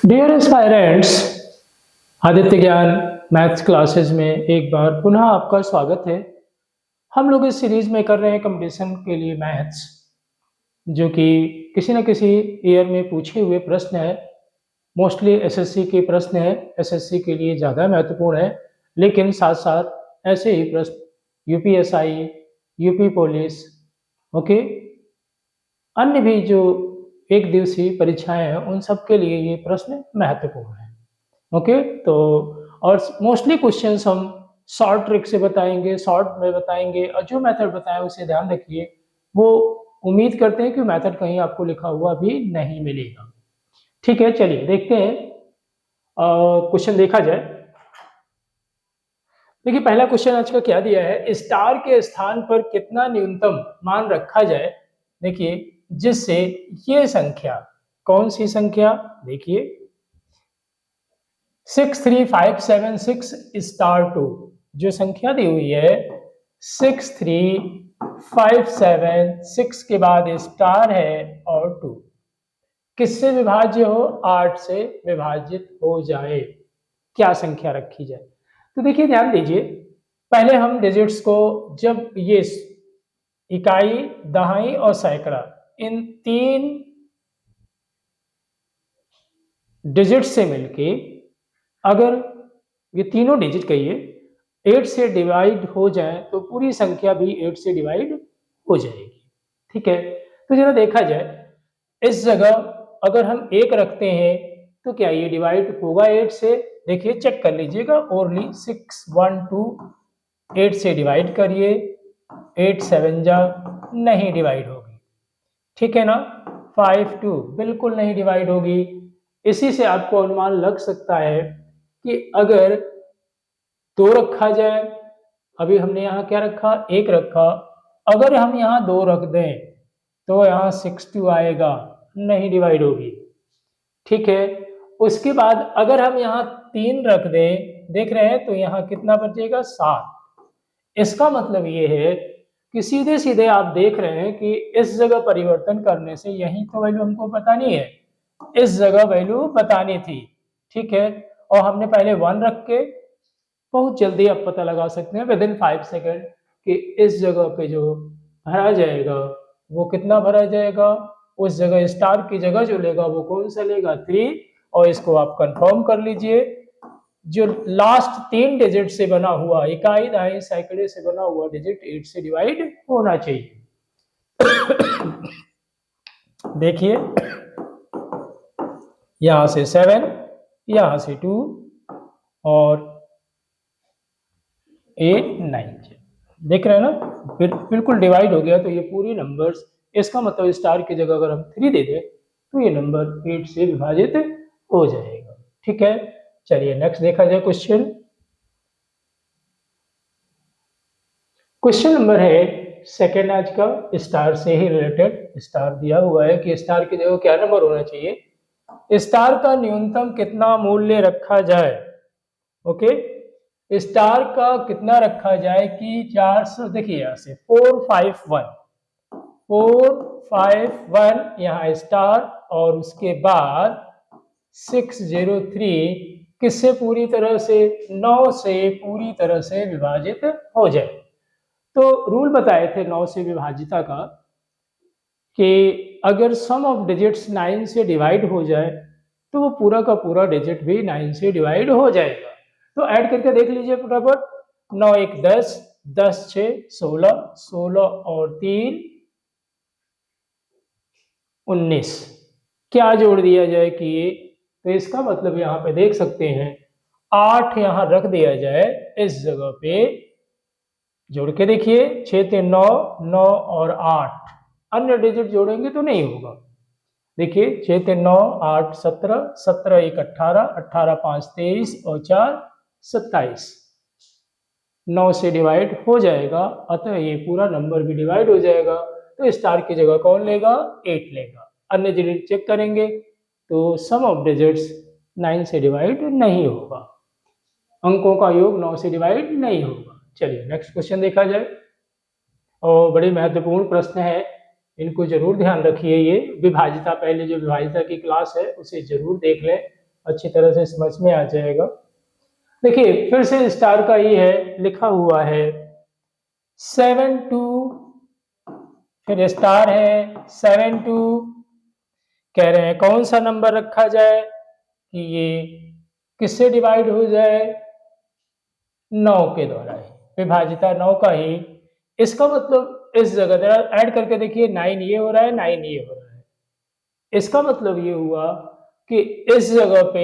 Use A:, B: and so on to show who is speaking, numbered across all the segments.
A: Dear aspirants, Aditya ज्ञान maths classes में एक बार पुनः आपका स्वागत है। हम लोग इस सीरीज में कर रहे हैं कंपटीशन के लिए मैथ्स, जो कि किसी न किसी ईयर में पूछे हुए प्रश्न है। मोस्टली एसएससी के प्रश्न है, एसएससी के लिए ज़्यादा महत्वपूर्ण है, लेकिन साथ साथ ऐसे ही प्रश्न यूपीएसआई, यूपी पुलिस, ओके, अन्य भी जो एक दिवसीय परीक्षाएं हैं उन सब के लिए ये प्रश्न महत्वपूर्ण है। ओके, तो और मोस्टली क्वेश्चंस हम शॉर्ट ट्रिक से बताएंगे, शॉर्ट में बताएंगे, और जो मेथड बताएं उसे ध्यान रखिए। वो उम्मीद करते हैं कि मेथड कहीं आपको लिखा हुआ भी नहीं मिलेगा। ठीक है, चलिए देखते हैं क्वेश्चन देखा जाए। देखिए, पहला क्वेश्चन आज का क्या दिया है, स्टार के स्थान पर कितना न्यूनतम मान रखा जाए, देखिए, जिससे ये संख्या, कौन सी संख्या, देखिए 63576 स्टार 2, जो संख्या दी हुई है 63576 के बाद स्टार है और 2 किससे विभाज्य हो, 8 से विभाजित हो जाए, क्या संख्या रखी जाए। तो देखिए, ध्यान दीजिए, पहले हम डिजिट्स को, जब ये इकाई, दहाई और सैकड़ा, इन तीन डिजिट से मिलके अगर ये तीनों डिजिट कहिए 8 से डिवाइड हो जाए तो पूरी संख्या भी 8 से डिवाइड हो जाएगी। ठीक है, तो जरा देखा जाए, इस जगह अगर हम 1 रखते हैं तो क्या ये डिवाइड होगा 8 से, देखिए चेक कर लीजिएगा। ओरली 612 8 से डिवाइड करिए, 8 7 जा नहीं डिवाइड होगी, ठीक है ना। 5 2 बिल्कुल नहीं डिवाइड होगी। इसी से आपको अनुमान लग सकता है कि अगर 2 रखा जाए, अभी हमने यहाँ क्या रखा, 1 रखा, अगर हम यहाँ 2 रख दें तो यहाँ 6 2 आएगा, नहीं डिवाइड होगी, ठीक है। उसके बाद अगर हम यहाँ 3 रख दें, देख रहे हैं, तो यहाँ कितना बचेगा, 7। इसका मतलब ये है कि सीधे सीधे आप देख रहे हैं कि इस जगह परिवर्तन करने से यही तो वैल्यू हमको बतानी है, इस जगह वैल्यू बतानी थी, ठीक है। और हमने पहले 1 रख के बहुत जल्दी आप पता लगा सकते हैं विदिन 5 सेकेंड कि इस जगह पे जो भरा जाएगा वो कितना भरा जाएगा, उस जगह स्टार की जगह जो लेगा वो कौन सा लेगा, 3। और इसको आप कंफर्म कर लीजिए, जो लास्ट 3 डिजिट से बना हुआ, इकाई दहाई सैकड़े से बना हुआ डिजिट 8 से डिवाइड होना चाहिए। देखिए, यहां से 7, यहां से 2 और 8 9, देख रहे हैं ना, बिल्कुल डिवाइड हो गया। तो ये पूरी नंबर्स, इसका मतलब स्टार की जगह अगर हम 3 दे दें तो ये नंबर 8 से विभाजित हो जाएगा, ठीक है। चलिए नेक्स्ट देखा जाए क्वेश्चन। क्वेश्चन नंबर है सेकेंड आज का, स्टार से ही रिलेटेड। स्टार दिया हुआ है कि स्टार की जगह क्या नंबर होना चाहिए, स्टार का न्यूनतम कितना मूल्य रखा जाए। ओके, स्टार का कितना रखा जाए कि 400, देखिए यहां से 451 यहाँ स्टार, और उसके बाद 603 किससे पूरी तरह से, 9 से पूरी तरह से विभाजित हो जाए। तो रूल बताए थे 9 से विभाजिता का कि अगर सम ऑफ डिजिट्स 9 से डिवाइड हो जाए तो वो पूरा का पूरा डिजिट भी 9 से डिवाइड हो जाएगा। तो ऐड करके देख लीजिए फटाफट, 9 1 10, 10 6 16, 16 और 3 19, क्या जोड़ दिया जाए कि ये, तो इसका मतलब यहाँ पे देख सकते हैं 8 यहाँ रख दिया जाए इस जगह पे, जोड़ के देखिए 6 3 9, 9 और 8, अन्य डिजिट जोड़ेंगे तो नहीं होगा। देखिए 6 3 9 8 17, 17 1 18, 18 5 23 और 4 27, 9 से डिवाइड हो जाएगा, अतः ये पूरा नंबर भी डिवाइड हो जाएगा। तो स्टार की जगह कौन लेगा, 8 लेगा। अन्य डिजिट चेक करेंगे तो सम ऑफ डिजिट्स 9 से डिवाइड नहीं होगा, अंकों का योग 9 से डिवाइड नहीं होगा। चलिए नेक्स्ट क्वेश्चन देखा जाए, और बड़े महत्वपूर्ण प्रश्न है, इनको जरूर ध्यान रखिए। ये विभाजिता, पहले जो विभाजिता की क्लास है उसे जरूर देख लें, अच्छी तरह से समझ में आ जाएगा। देखिए फिर से स्टार का ये है लिखा हुआ है 7 2, फिर स्टार है 7 2। कह रहे हैं कौन सा नंबर रखा जाए कि ये किससे डिवाइड हो जाए, 9 के द्वारा ही, विभाजिता 9 का ही। इसका मतलब इस जगह जरा ऐड करके देखिए 9 ये हो रहा है 9 ये हो रहा है। इसका मतलब ये हुआ कि इस जगह पे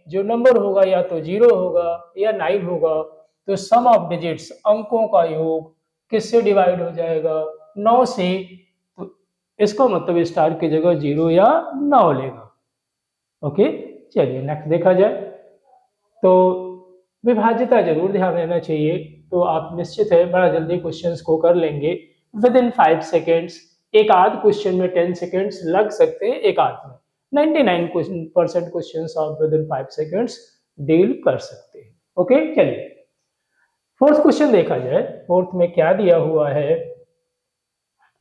A: जो नंबर होगा या तो 0 होगा या 9 होगा, तो सम ऑफ डिजिट्स अंकों का योग किससे डिवाइड हो जाएगा, 9 से। तो इसका मतलब स्टार की जगह 0 या 9 लेगा। ओके, चलिए नेक्स्ट देखा जाए। तो विभाजिता जरूर ध्यान देना चाहिए, तो आप निश्चित है बड़ा जल्दी क्वेश्चंस को कर लेंगे विद इन 5 सेकेंड्स। एक आध क्वेश्चन में 10 सेकेंड्स लग सकते हैं, एक आध में 99% क्वेश्चंस आप विद इन 5 सेकेंड्स डील कर सकते हैं। ओके, चलिए फोर्थ क्वेश्चन देखा जाए। फोर्थ में क्या दिया हुआ है,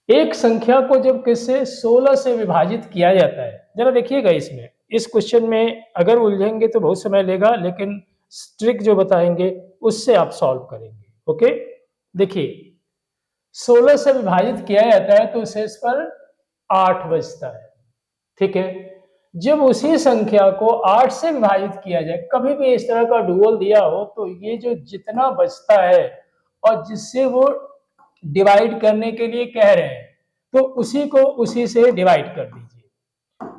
A: एक संख्या को जब किससे 16 से विभाजित किया जाता है। जरा देखिएगा इसमें, इस क्वेश्चन में अगर उलझेंगे तो बहुत समय लेगा, लेकिन ट्रिक जो बताएंगे उससे आप सॉल्व करेंगे। ओके, देखिए 16 से विभाजित किया जाता है तो शेष पर 8 बचता है। ठीक है, जब उसी संख्या को 8 से विभाजित किया जाए, कभी भी इस तरह का डुअल दिया हो, तो ये जो जितना बचता है और जिससे वो डिवाइड करने के लिए कह रहे हैं, तो उसी को उसी से डिवाइड कर दीजिए।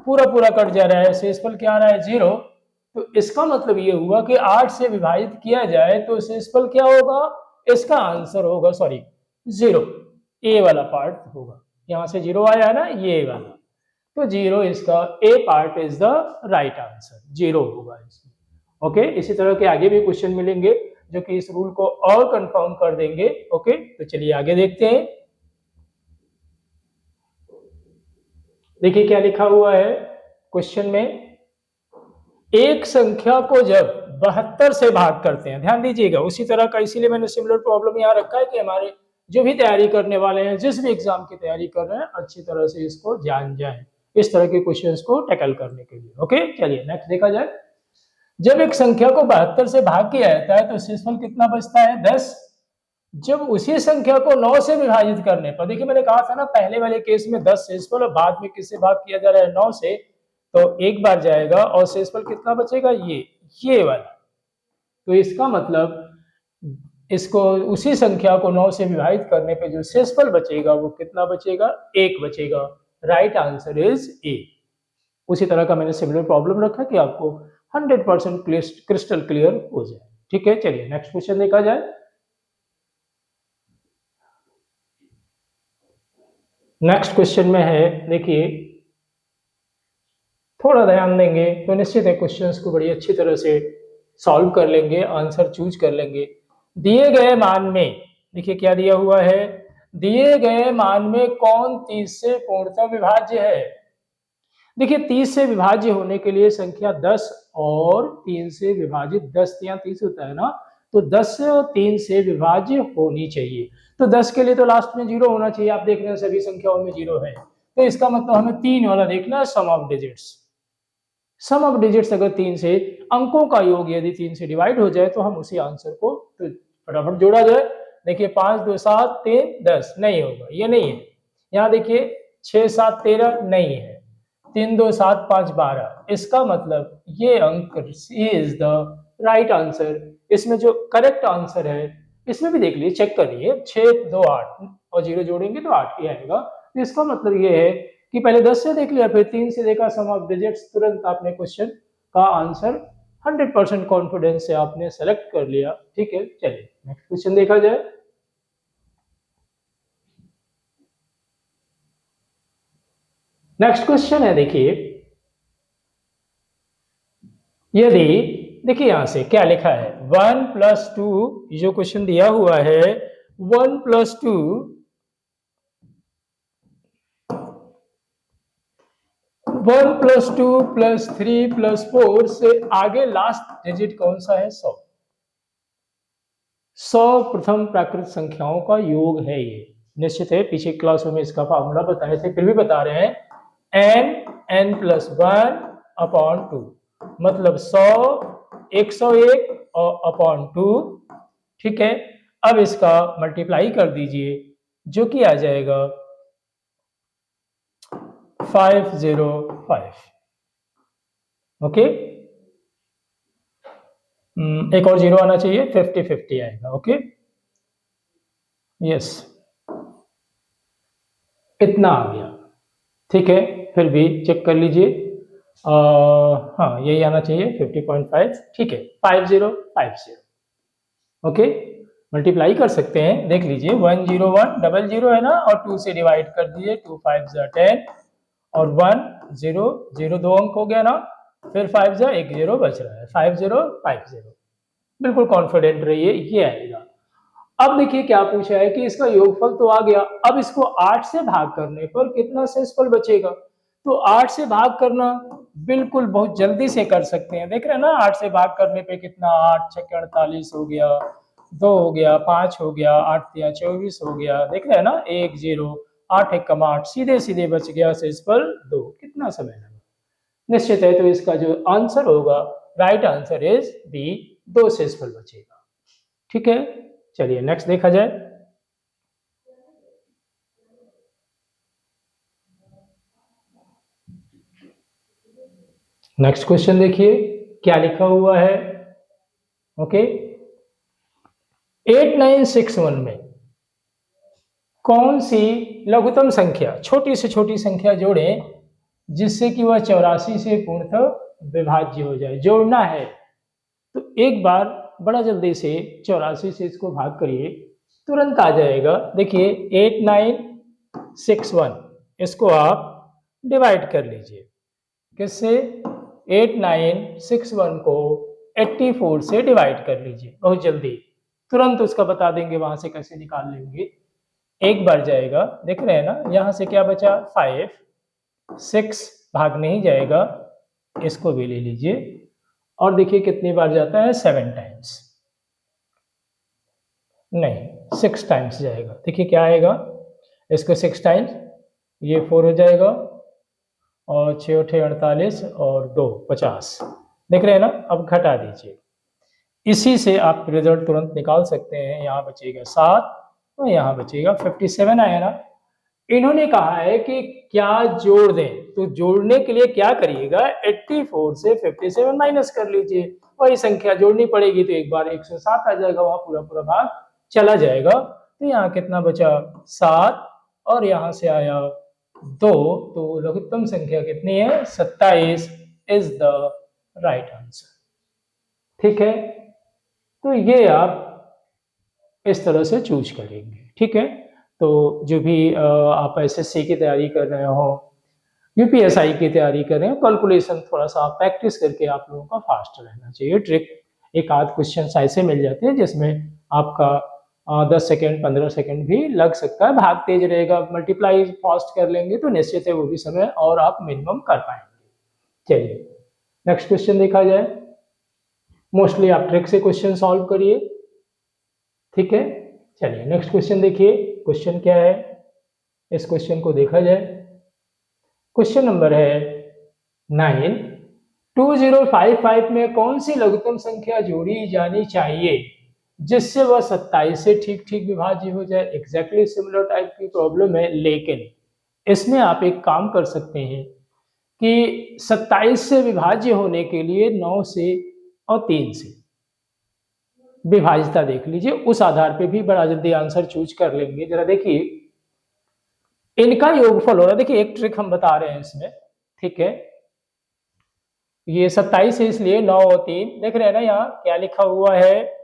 A: पूरा पूरा कट जा रहा है, शेषफल क्या आ रहा है 0। तो इसका मतलब ये हुआ कि 8 से विभाजित किया जाए तो शेषफल क्या होगा, इसका आंसर होगा, सॉरी 0, ए वाला पार्ट होगा। यहां से 0 आया ना, ये वाला, तो 0 इसका A part is the right answer, 0 होगा इसमें। ओके, इसी तरह के आगे भी क्वेश्चन मिलेंगे जो कि इस रूल को और कंफर्म कर देंगे। ओके, तो चलिए आगे देखते हैं। देखिए क्या लिखा हुआ है क्वेश्चन में, एक संख्या को जब 72 से भाग करते हैं, ध्यान दीजिएगा उसी तरह का, इसीलिए मैंने सिमिलर प्रॉब्लम यहां रखा है कि हमारे जो भी तैयारी करने वाले हैं, जिस भी एग्जाम की तैयारी कर रहे हैं, अच्छी तरह से इसको जान जाएं इस तरह के क्वेश्चंस को टैकल करने के लिए। ओके, चलिए नेक्स्ट देखा जाए। जब एक संख्या को 72 से भाग किया जाता है तो शेषफल कितना बचता है, 10। जब उसी संख्या को 9 से विभाजित करने पर, देखिए मैंने कहा था ना पहले वाले केस में 10 शेषफल और बाद में किससे भाग किया जा रहा है, 9 से, तो एक बार जाएगा और शेषफल कितना बचेगा, ये वाला। तो इसका मतलब इसको उसी संख्या को 9 से विभाजित करने पे जो शेषफल बचेगा वो कितना बचेगा, 1 बचेगा। Right answer is a. उसी तरह का मैंने सिमिलर प्रॉब्लम रखा कि आपको 100% क्रिस्टल क्लियर हो जाए। ठीक है, चलिए नेक्स्ट क्वेश्चन देखा जाए। नेक्स्ट क्वेश्चन में है, देखिए थोड़ा ध्यान देंगे तो निश्चित है क्वेश्चंस को बड़ी अच्छी तरह से सॉल्व कर लेंगे, आंसर चूज कर लेंगे। दिए गए मान में, देखिए क्या दिया हुआ है, दिए गए मान में कौन 30 से पूर्णतः विभाज्य है। देखिए 30 से विभाज्य होने के लिए संख्या 10 और 3 से विभाजित, 10 या 30 होता है ना, तो 10 से और 3 से विभाज्य होनी चाहिए। तो 10 के लिए तो लास्ट में 0 होना चाहिए, आप देख रहे हैं सभी संख्याओं में 0 है, तो इसका मतलब हमें 3 वाला देखना है, sum of digits. Sum of digits अगर 3 से, अंकों का योग यदि 3 से डिवाइड हो जाए तो हम उसी आंसर को तो फटाफट जोड़ा जाए। देखिए 5 2 7 3 10 नहीं होगा, ये नहीं है। यहाँ देखिए 6 7 13 नहीं है, 3 2 7 5 12, इसका मतलब ये अंक इज द राइट आंसर। इसमें जो करेक्ट आंसर है, इसमें भी देख लीजिए, चेक करिए, 6 2 8 और 0 जोड़ेंगे तो 8 ही आएगा। तो इसका मतलब ये है कि पहले 10 से देख लिया, फिर 3 से देखा, सम ऑफ डिजिट्स, तुरंत आपने क्वेश्चन का आंसर 100% कॉन्फिडेंस से आपने सेलेक्ट कर लिया। ठीक है, चलिए नेक्स्ट क्वेश्चन देखा जाए। नेक्स्ट क्वेश्चन है, देखिए यदि, देखिए यहां से क्या लिखा है, 1 + 2, जो क्वेश्चन दिया हुआ है 1 + 2 1 + 2 + 3 + 4 से आगे लास्ट डिजिट कौन सा है, 100। 100 प्रथम प्राकृत संख्याओं का योग है ये, निश्चित है पीछे क्लासों में इसका फार्मूला बताए थे, फिर भी बता रहे हैं, n n + 1/2 मतलब 100, 101 और अपॉन 2। ठीक है, अब इसका मल्टीप्लाई कर दीजिए, जो कि आ जाएगा 505। ओके, एक और जीरो आना चाहिए, 50-50 आएगा। ओके, यस, इतना आ गया। ठीक है, फिर भी चेक कर लीजिए। हाँ, यही आना चाहिए 50.5। ठीक है, 5050। ओके, मल्टीप्लाई कर सकते हैं, देख लीजिए 101 डबल जीरो है ना, और 2 से डिवाइड कर दीजिए, 2 5 10 और 1 0 0, 2 अंक हो गया ना, फिर 5 जा 1 0 बच रहा है, 5050। बिल्कुल कॉन्फिडेंट रहिए, ये आएगा। अब देखिए क्या पूछा है कि इसका योगफल तो आ गया, अब इसको 8 से भाग करने पर कितना शेषफल बचेगा। तो 8 से भाग करना बिल्कुल बहुत जल्दी से कर सकते हैं, देख रहे हैं ना, 8 से भाग करने पे कितना, 8 6 48 हो गया, 2 हो गया, 5 हो गया, 8 3 24 हो गया, देख रहे हैं ना, 1 0, 8 1 8, सीधे सीधे बच गया शेषफल 2। कितना समय लगा, निश्चित है। तो इसका जो आंसर होगा, राइट आंसर इज बी, 2 शेषफल बचेगा। ठीक है, चलिए नेक्स्ट देखा जाए। नेक्स्ट क्वेश्चन देखिए क्या लिखा हुआ है। ओके, 8961 में कौन सी लघुत्तम संख्या, छोटी से छोटी संख्या जोड़ें जिससे कि वह 84 से पूर्णतः विभाज्य हो जाए। जोड़ना है तो एक बार बड़ा जल्दी से 84 से इसको भाग करिए, तुरंत आ जाएगा। देखिए 8961, इसको आप डिवाइड कर लीजिए, किससे, 8961 को 84 से डिवाइड कर लीजिए, बहुत जल्दी, तुरंत उसका बता देंगे वहां से कैसे निकाल लेंगे। एक बार जाएगा, देख रहे हैं ना, यहां से क्या बचा, 5, 6 भाग नहीं जाएगा, इसको भी ले लीजिए, और देखिए कितनी बार जाता है, 7 टाइम्स, नहीं 6 टाइम्स जाएगा। देखिए क्या आएगा, इसको 6 टाइम्स, ये 4 हो जाएगा, और 6 8 48 और 2 50, देख रहे हैं ना। अब घटा दीजिए, इसी से आप रिजल्ट तुरंत निकाल सकते हैं। यहाँ बचेगा 7 और यहाँ बचेगा 57 आया ना। इन्होंने कहा है कि क्या जोड़ दें, तो जोड़ने के लिए क्या करिएगा, 84 से 57 माइनस कर लीजिए, वही संख्या जोड़नी पड़ेगी, तो एक बार 107 आ जाएगा, वहां पूरा पूरा भाग चला जाएगा। तो यहाँ कितना बचा, 7, और यहाँ से आया 2, तो लघुत्तम संख्या कितनी है, 27 इज द राइट आंसर। ठीक है, तो ये आप इस तरह से चूज करेंगे। ठीक है, तो जो भी आप एसएससी की तैयारी कर रहे हो, यूपीएसआई की तैयारी कर रहे हो, कैलकुलेशन थोड़ा सा आप प्रैक्टिस करके आप लोगों का फास्ट रहना चाहिए। ट्रिक एक आध क्वेश्चन ऐसे मिल जाते हैं जिसमें आपका 10 सेकेंड 15 सेकेंड भी लग सकता है, भाग तेज रहेगा, मल्टीप्लाई फास्ट कर लेंगे तो निश्चित है वो भी समय और आप मिनिमम कर पाएंगे। चलिए नेक्स्ट क्वेश्चन देखा जाए। मोस्टली आप ट्रिक से क्वेश्चन सॉल्व करिए। ठीक है, चलिए नेक्स्ट क्वेश्चन देखिए, क्वेश्चन क्या है, इस क्वेश्चन को देखा जाए। क्वेश्चन नंबर है 9, 2055 में कौन सी लघुत्तम संख्या जोड़ी जानी चाहिए जिससे वह 27 से ठीक ठीक विभाज्य हो जाए। एग्जैक्टली सिमिलर टाइप की प्रॉब्लम है, लेकिन इसमें आप एक काम कर सकते हैं कि 27 से विभाज्य होने के लिए 9 से और 3 से विभाज्यता देख लीजिए, उस आधार पे भी बड़ा जल्दी आंसर चूज कर लेंगे। जरा देखिए इनका योगफल हो रहा है, देखिए एक ट्रिक हम बता रहे हैं इसमें। ठीक है, ये 27 है इसलिए 9 और 3, देख रहे हैं ना, यहाँ क्या लिखा हुआ है,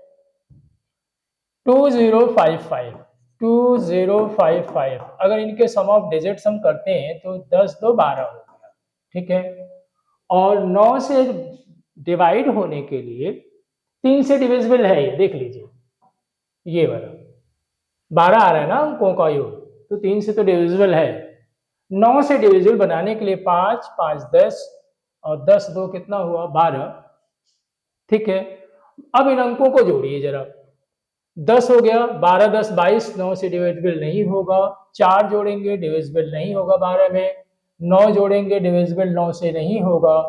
A: 2055 2055। अगर इनके सम ऑफ डिजिट्स हम करते हैं तो 10 2 12 हो गया। ठीक है, और 9 से डिवाइड होने के लिए 3 से डिविजिबल है, ये देख लीजिए, ये वाला 12 आ रहा है ना अंकों का योग, तो 3 से तो डिविजिबल है। 9 से डिविजिबल बनाने के लिए 5 5 10 और 10 2 कितना हुआ, 12। ठीक है, अब इन अंकों को जोड़िए जरा, 10 हो गया, 12 10 22, 9 से डिविजिबल नहीं होगा, 4 जोड़ेंगे डिविजिबल नहीं होगा 12 में, 9 जोड़ेंगे डिविजिबल 9 से नहीं होगा,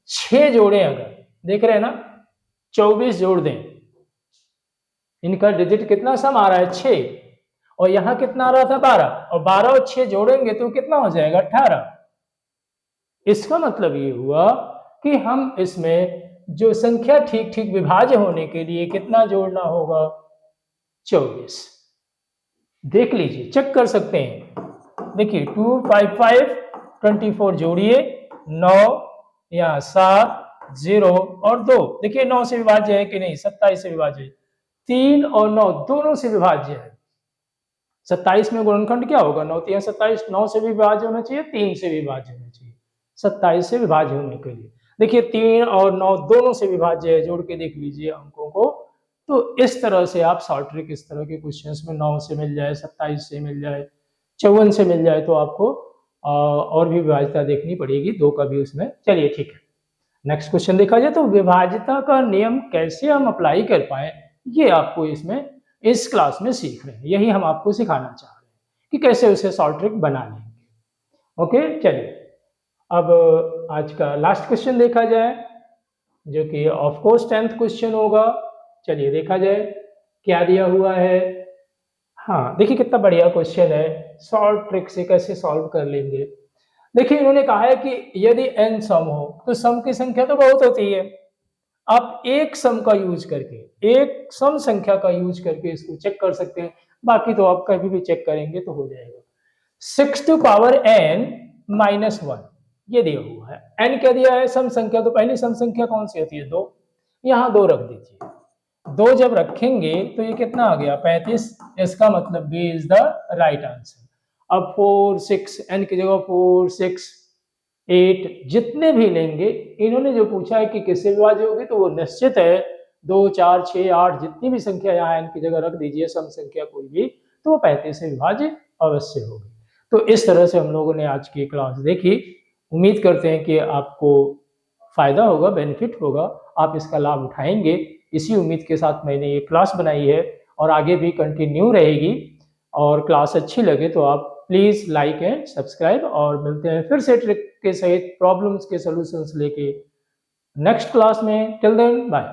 A: 6 जोड़ें, अगर देख रहे हैं ना 24 जोड़ दें, इनका डिजिट कितना सम आ रहा है 6, और यहां कितना आ रहा था 12, और 12 और 6 जोड़ेंगे तो कितना हो जाएगा 18। इसका मतलब ये हुआ कि हम इसमें जो संख्या ठीक ठीक विभाज्य होने के लिए कितना जोड़ना होगा 24। देख लीजिए, चेक कर सकते हैं। देखिए 2 5 5 24 जोड़िए, 9 यहाँ 7 0 और 2, देखिए 9 से विभाज्य है कि नहीं, 27 से विभाज्य है। 3 और 9 दोनों से विभाज्य है। 27 में गुणनखंड क्या होगा 9 3 27, 9 से भी विभाज्य होना चाहिए, 3 से भी विभाज्य होना चाहिए। 27 से विभाज्य होने के लिए देखिए 3 और 9 दोनों से विभाज्य है, जोड़ के देख लीजिए अंकों को। तो इस तरह से आप शॉर्ट ट्रिक इस तरह के क्वेश्चंस में 9 से मिल जाए, 27 से मिल जाए, 54 से मिल जाए, तो आपको और भी विभाज्यता देखनी पड़ेगी, 2 का भी उसमें। चलिए ठीक है, नेक्स्ट क्वेश्चन देखा जाए तो विभाज्यता का नियम कैसे हम अप्लाई कर पाए, ये आपको इसमें इस क्लास में सीख रहे हैं, यही हम आपको सिखाना चाह रहे हैं कि कैसे उसे शॉर्ट ट्रिक बना लेंगे। ओके, चलिए अब आज का लास्ट क्वेश्चन देखा जाए, जो कि ऑफ कोर्स 10th क्वेश्चन होगा। चलिए देखा जाए क्या दिया हुआ है। हाँ देखिए कितना बढ़िया क्वेश्चन है, शॉर्ट ट्रिक से कैसे सॉल्व कर लेंगे। देखिए इन्होंने कहा है कि यदि n सम हो तो सम की संख्या तो बहुत होती है, आप एक सम का यूज करके, एक सम संख्या का यूज करके इसको चेक कर सकते हैं, बाकी तो आप कभी भी चेक करेंगे तो हो जाएगा। 6 टू पावर n माइनस 1 ये दिया हुआ है। n क्या दिया है, सम संख्या, तो पहली सम संख्या कौन सी होती है 2, यहाँ 2 रख दीजिए। 2 जब रखेंगे तो ये कितना आ गया 35, इसका मतलब B is the right answer. अब 4 6 n की जगह 4 6 8 जितने भी लेंगे, इन्होंने जो पूछा है कि किससे विभाज्य होगी, तो वो निश्चित है 2 4 6 8 जितनी भी संख्या यहाँ n की जगह रख दीजिए, सम संख्या कोई भी, तो वो 35 से विभाज्य अवश्य होगी। तो इस तरह से हम लोगों ने आज की क्लास देखी। उम्मीद करते हैं कि आपको फायदा होगा, बेनिफिट होगा, आप इसका लाभ उठाएंगे। इसी उम्मीद के साथ मैंने ये क्लास बनाई है और आगे भी कंटिन्यू रहेगी। और क्लास अच्छी लगे तो आप प्लीज़ लाइक एंड सब्सक्राइब, और मिलते हैं फिर से ट्रिक के सहित प्रॉब्लम्स के सॉल्यूशंस लेके नेक्स्ट क्लास में। Till then bye.